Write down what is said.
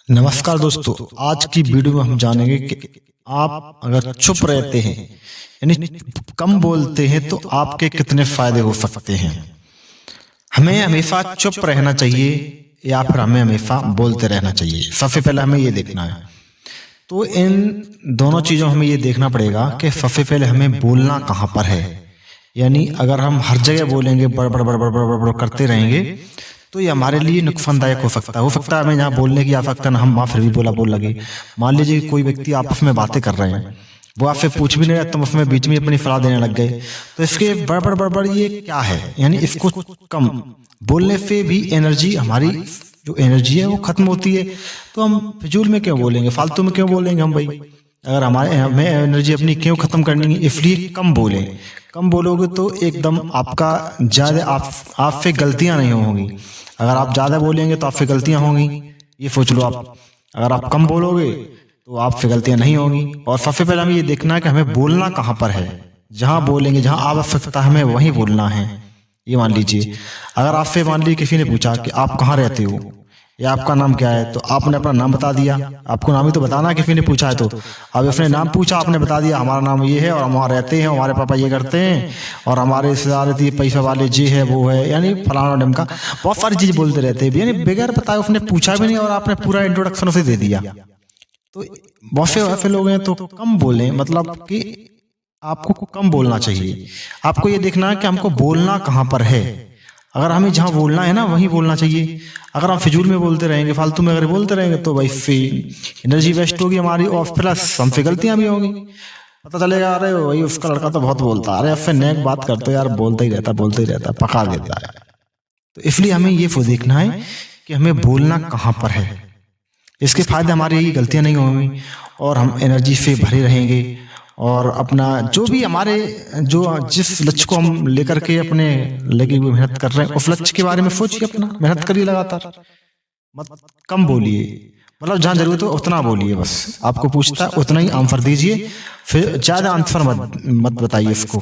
नमस्कार दोस्तों, आज की वीडियो में हम जानेंगे कि आप अगर चुप रहते हैं यानी कम बोलते हैं तो आपके कितने फायदे हो सकते हैं। हमें हमेशा चुप रहना चाहिए या फिर हमें हमेशा बोलते रहना चाहिए। सबसे पहले हमें ये देखना है, तो इन दोनों चीज़ों हमें ये देखना पड़ेगा कि सबसे पहले हमें बोलना कहाँ पर है। यानी अगर हम हर जगह बोलेंगे, बड़ बड़ बड़ बड़ बड़ बड़ करते रहेंगे तो ये हमारे लिए नुकसानदायक हो सकता है हमें जहाँ बोलने की आवश्यकता ना, हम वहाँ फिर भी बोल लगे। मान लीजिए कोई व्यक्ति आपस में बातें कर रहे हैं, वो आपसे पूछ भी नहीं रहे, तुम उसमें बीच में अपनी सलाह देने लग गए, तो इसके बड़बड़ बड़बड़ ये क्या है। यानी इसको कम बोलने से भी एनर्जी, हमारी जो एनर्जी है वो खत्म होती है। तो हम फिजूल में क्यों बोलेंगे, फालतू में क्यों बोलेंगे हम भाई। अगर हमें एनर्जी अपनी क्यों खत्म करनी है, इसलिए कम बोलें। कम बोलोगे तो एकदम आपका ज़्यादा आपसे गलतियां नहीं होंगी। अगर आप ज़्यादा बोलेंगे तो आपसे गलतियां होंगी, ये सोच लो आप। अगर आप कम बोलोगे तो आपसे गलतियां नहीं होंगी। और सबसे पहले हमें ये देखना है कि हमें बोलना कहाँ पर है। जहाँ बोलेंगे, जहाँ आवश्यकता है, हमें वहीं बोलना है। ये मान लीजिए, अगर आपसे मान लीजिए किसी ने पूछा कि आप कहाँ रहते हो या आपका नाम क्या है, तो आपने अपना नाम बता दिया। आपको नाम ही तो बताना है, किसी ने पूछा है तो। अब अपने नाम पूछा, आपने बता दिया हमारा नाम ये है और हम वहाँ रहते हैं, हमारे पापा ये करते हैं और हमारे रिश्तेदार ये पैसा वाले जी है वो है, यानी फलाना ढमका बहुत सारी चीज़ बोलते रहते हैं, यानी बगैर बताए उसने पूछा भी नहीं और आपने पूरा इंट्रोडक्शन उसे दे दिया। तो बहुत से ऐसे लोग हैं, तो कम बोलें, मतलब कि आपको कम बोलना चाहिए। आपको ये देखना है कि हमको बोलना कहाँ पर है। अगर हमें जहाँ बोलना है ना वहीं बोलना चाहिए। अगर हम फिजूल में बोलते रहेंगे, फालतू में अगर बोलते रहेंगे तो भाई एनर्जी वेस्ट होगी हमारी और प्लस हमसे गलतियां भी होंगी। पता चलेगा अरे वही उसका लड़का तो बहुत बोलता है, अरे अब से नेक बात करते यार, बोलता ही रहता पका देता है। तो इसलिए हमें ये देखना है कि हमें बोलना कहाँ पर है। इसके फायदे हमारी गलतियां नहीं होंगी और हम एनर्जी से भरे रहेंगे और अपना जो भी हमारे जिस लक्ष्य को हम लेकर के अपने लगे हुए मेहनत कर रहे हैं, उस लक्ष्य के बारे में सोचिए, अपना मेहनत करिए लगातार। मत कम बोलिए, मतलब जहाँ जरूरत हो उतना बोलिए, बस आपको पूछता है उतना ही आंसर दीजिए, फिर ज्यादा आंसर मत बताइए इसको।